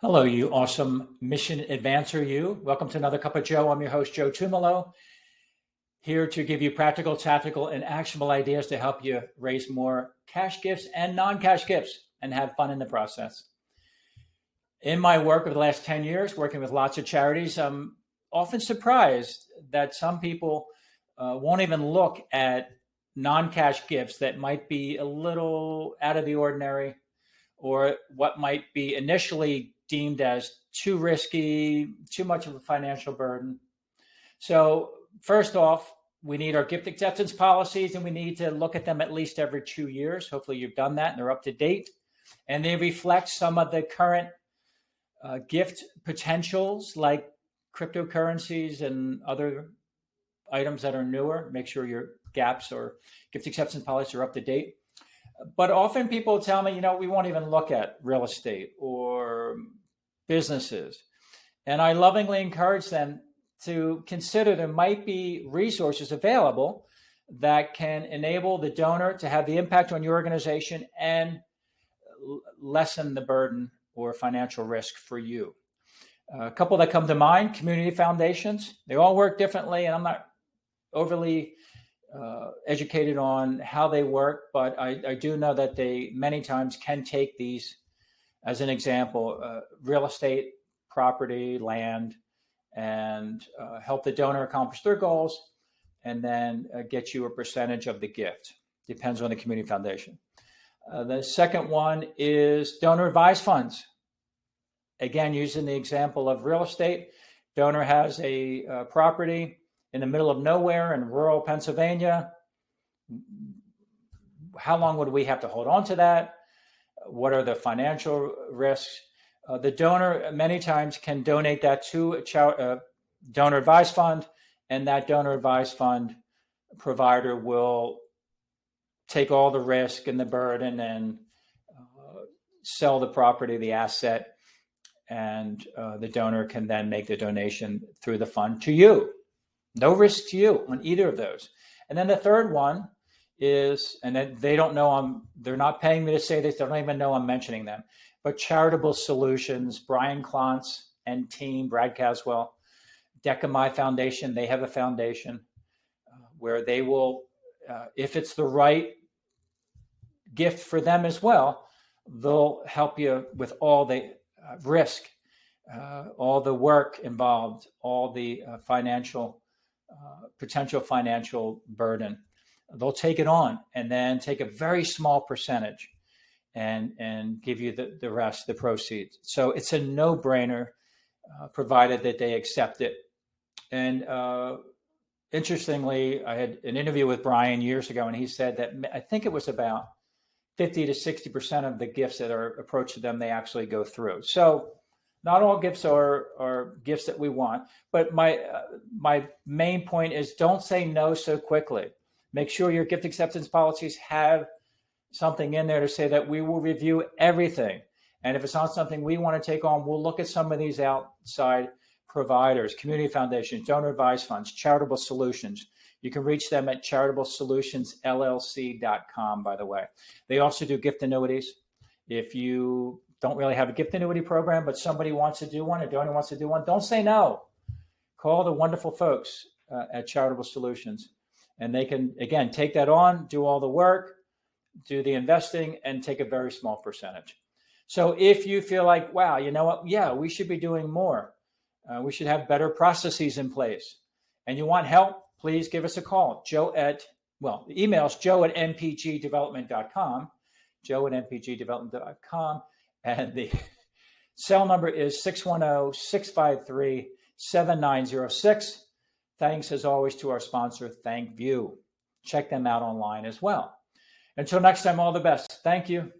Hello, you awesome mission advancer, you. Welcome to another Cup of Joe. I'm your host, Joe Tumalo, here to give you practical, tactical, and actionable ideas to help you raise more cash gifts and non-cash gifts and have fun in the process. In my work over the last 10 years, working with lots of charities, I'm often surprised that some people won't even look at non-cash gifts that might be a little out of the ordinary or what might be initially deemed as too risky, too much of a financial burden. So, first off, we need our gift acceptance policies and we need to look at them at least every 2 years. Hopefully, you've done that and they're up to date. And they reflect some of the current gift potentials like cryptocurrencies and other items that are newer. Make sure your gaps or gift acceptance policies are up to date. But often people tell me, we won't even look at real estate or businesses. And I lovingly encourage them to consider there might be resources available that can enable the donor to have the impact on your organization and lessen the burden or financial risk for you. A couple that come to mind, community foundations. They all work differently, and I'm not overly educated on how they work, but I do know that they many times can take these as an example, real estate, property, land, and help the donor accomplish their goals, and then get you a percentage of the gift. Depends on the community foundation. The second one is donor advised funds. Again, using the example of real estate, donor has a property in the middle of nowhere in rural Pennsylvania. How long would we have to hold on to that? What are the financial risks? The donor many times can donate that to a donor advised fund, and that donor advised fund provider will take all the risk and the burden and sell the property, the asset, and the donor can then make the donation through the fund to you. No risk to you on either of those. And then the third one is, and then they don't know they're not paying me to say this, they don't even know I'm mentioning them, but Charitable Solutions, Brian Klontz and team, Brad Caswell, Decamai Foundation, they have a foundation where they will, if it's the right gift for them as well, they'll help you with all the risk, all the work involved, all the potential financial burden. They'll take it on and then take a very small percentage and give you the rest, the proceeds. So it's a no-brainer, provided that they accept it. And interestingly, I had an interview with Brian years ago, and he said that I think it was about 50 to 60% of the gifts that are approached to them, they actually go through. So not all gifts are gifts that we want, but my main point is don't say no so quickly. Make sure your gift acceptance policies have something in there to say that we will review everything. And if it's not something we want to take on, we'll look at some of these outside providers, community foundations, donor advised funds, Charitable Solutions. You can reach them at charitablesolutionsllc.com, by the way. They also do gift annuities. If you don't really have a gift annuity program, but somebody wants to do one, a donor wants to do one, don't say no. Call the wonderful folks at Charitable Solutions. And they can, again, take that on, do all the work, do the investing, and take a very small percentage. So if you feel like, wow, you know what? Yeah, we should be doing more. We should have better processes in place. And you want help, please give us a call. The email is joe@mpgdevelopment.com, joe@mpgdevelopment.com. And the cell number is 610-653-7906. Thanks, as always, to our sponsor, ThankView. Check them out online as well. Until next time, all the best. Thank you.